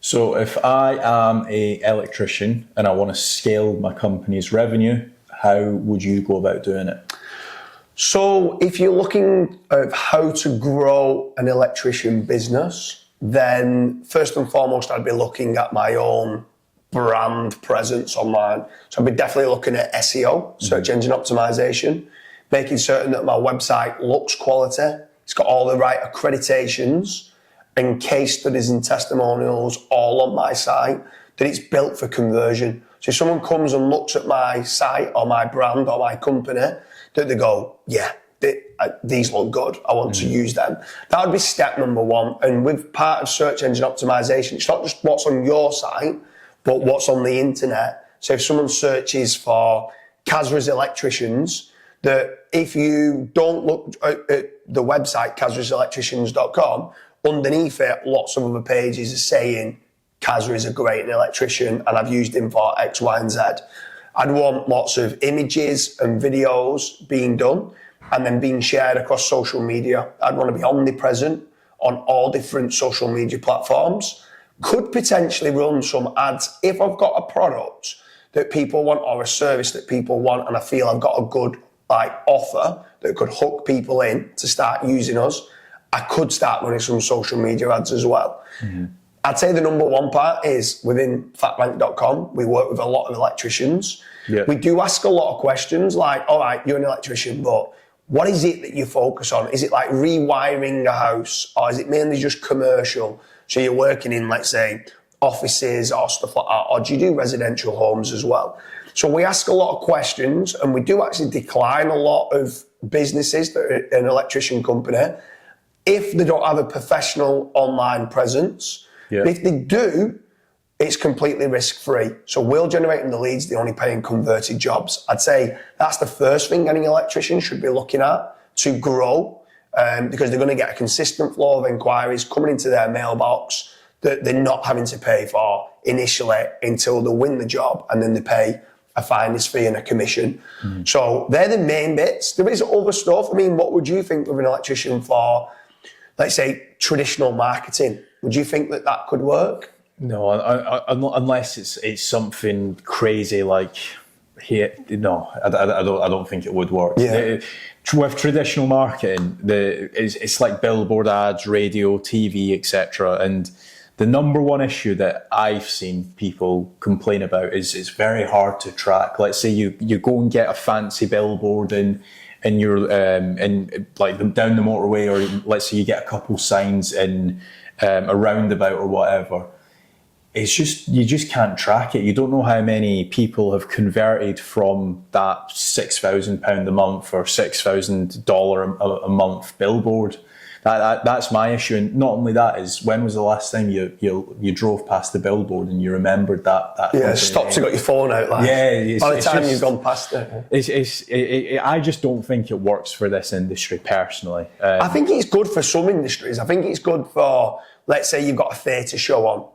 So if I am a electrician and I want to scale my company's revenue, how would you go about doing it? So if you're looking at how to grow an electrician business, then first and foremost, I'd be looking at my own brand presence online. So I'd be definitely looking at SEO, search engine optimization, making certain that my website looks quality. It's got all the right accreditations and case studies and testimonials all on my site, that it's built for conversion. So if someone comes and looks at my site or my brand or my company, that they go, yeah, these look good, I want to use them. That would be step number one. And with part of search engine optimization, it's not just what's on your site, but what's on the internet. So if someone searches for Casra's Electricians, that if you don't look at the website, casraselectricians.com, underneath it, lots of other pages are saying, Casra is a great electrician and I've used him for X, Y, and Z. I'd want lots of images and videos being done and then being shared across social media. I'd want to be omnipresent on all different social media platforms. Could potentially run some ads if I've got a product that people want or a service that people want and I feel I've got a good offer that could hook people in to start using us. I could start running some social media ads as well. Mm-hmm. I'd say the number one part is within fatbank.com, we work with a lot of electricians. Yeah. We do ask a lot of questions like, all right, you're an electrician, but what is it that you focus on? Is it like rewiring a house or is it mainly just commercial? So you're working in, let's say, offices or stuff like that, or do you do residential homes as well? So we ask a lot of questions and we do actually decline a lot of businesses that are an electrician company if they don't have a professional online presence. Yeah. But if they do, it's completely risk-free. So we'll generate them the leads, they only pay in converted jobs. I'd say that's the first thing any electrician should be looking at to grow, because they're going to get a consistent flow of inquiries coming into their mailbox that they're not having to pay for initially until they win the job, and then they pay a finder's fee and a commission. Mm-hmm. So they're the main bits. There is other stuff. I mean, what would you think of an electrician for, let's say, traditional marketing? Would you think that that could work? No, unless it's something crazy like here. No, I don't think it would work. Yeah. With traditional marketing, it's like billboard ads, radio, TV, etc. And the number one issue that I've seen people complain about is it's very hard to track. Let's say you go and get a fancy billboard and you're in like down the motorway, or let's say you get a couple signs in a roundabout or whatever. It's just, you just can't track it. You don't know how many people have converted from that £6,000 a month or $6,000 a month billboard. That's my issue. And not only that, is when was the last time you drove past the billboard and you remembered that yeah, it stops, you got your phone out like. Yeah, by the time you've gone past it. I just don't think it works for this industry personally. I think it's good for some industries. I think it's good for, let's say you've got a theatre show on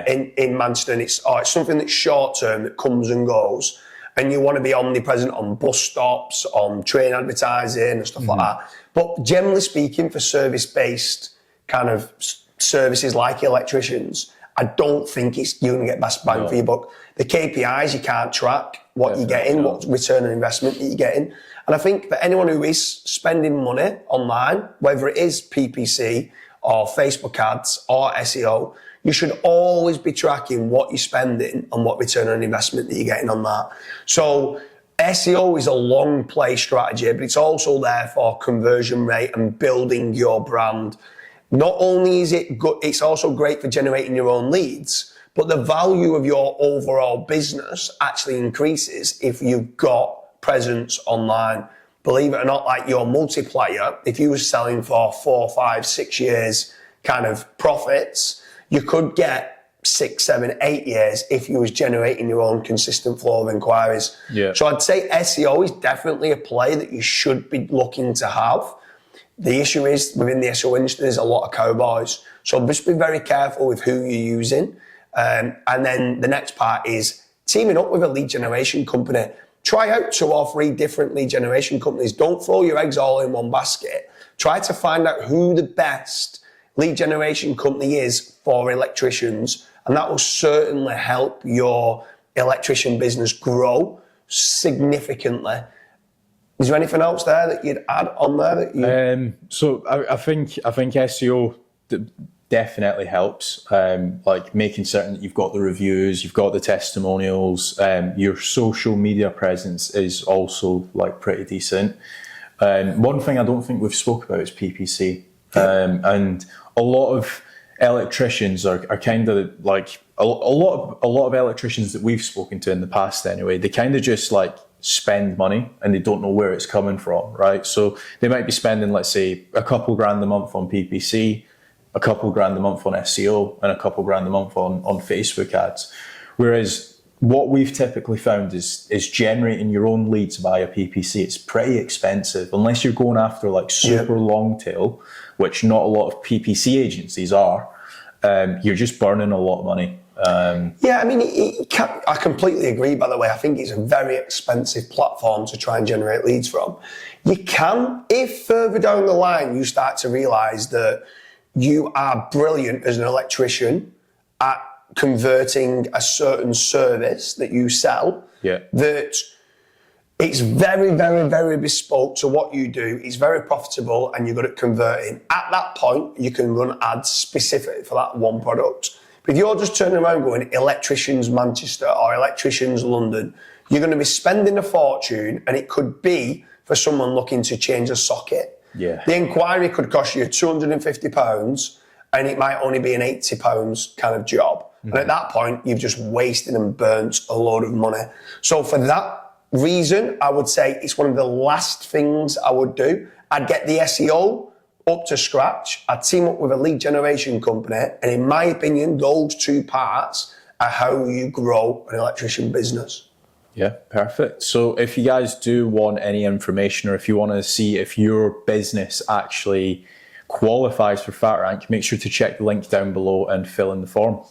in Manchester, and it's something that's short term that comes and goes, and you want to be omnipresent on bus stops, on train advertising and stuff like that. But generally speaking, for service-based kind of services like electricians, I don't think you're going to get best bang for your buck. The KPIs, you can't track what you're getting, what return on investment that you're getting. And I think for anyone who is spending money online, whether it is PPC or Facebook ads or SEO, you should always be tracking what you're spending and what return on investment that you're getting on that. So SEO is a long play strategy, but it's also there for conversion rate and building your brand. Not only is it good, it's also great for generating your own leads, but the value of your overall business actually increases if you've got presence online. Believe it or not, like your multiplier, if you were selling for 4, 5, 6 years kind of profits, you could get 6, 7, 8 years if you was generating your own consistent flow of inquiries. Yeah. So I'd say SEO is definitely a play that you should be looking to have. The issue is within the SEO industry, there's a lot of cowboys. So just be very careful with who you're using. And then the next part is teaming up with a lead generation company. Try out 2 or 3 different lead generation companies. Don't throw your eggs all in one basket. Try to find out who the best lead generation company is for electricians and that will certainly help your electrician business grow significantly. Is there anything else there that you'd add on there? That you... So I think SEO definitely helps. Like making certain that you've got the reviews, you've got the testimonials. Your social media presence is also like pretty decent. One thing I don't think we've spoke about is PPC, and a lot of electricians are kind of like a lot of electricians that we've spoken to in the past anyway. They kind of just like spend money and they don't know where it's coming from, right? So they might be spending, let's say, a couple grand a month on PPC, a couple grand a month on SEO, and a couple grand a month on Facebook ads. Whereas what we've typically found is generating your own leads via PPC. It's pretty expensive unless you're going after like super long tail, which not a lot of PPC agencies are. You're just burning a lot of money. Yeah, I mean, I completely agree, by the way. I think it's a very expensive platform to try and generate leads from. You can, if further down the line you start to realise that you are brilliant as an electrician at converting a certain service that you sell, that it's very, very, very bespoke to what you do, it's very profitable and you're good at converting. At that point, you can run ads specific for that one product. But if you're just turning around going Electricians Manchester or Electricians London, you're going to be spending a fortune, and it could be for someone looking to change a socket. Yeah. The inquiry could cost you £250 and it might only be an £80 kind of job. And at that point, you've just wasted and burnt a load of money. So for that reason, I would say it's one of the last things I would do. I'd get the SEO up to scratch. I'd team up with a lead generation company. And in my opinion, those two parts are how you grow an electrician business. Yeah, perfect. So if you guys do want any information, or if you want to see if your business actually qualifies for Fat Rank, make sure to check the link down below and fill in the form.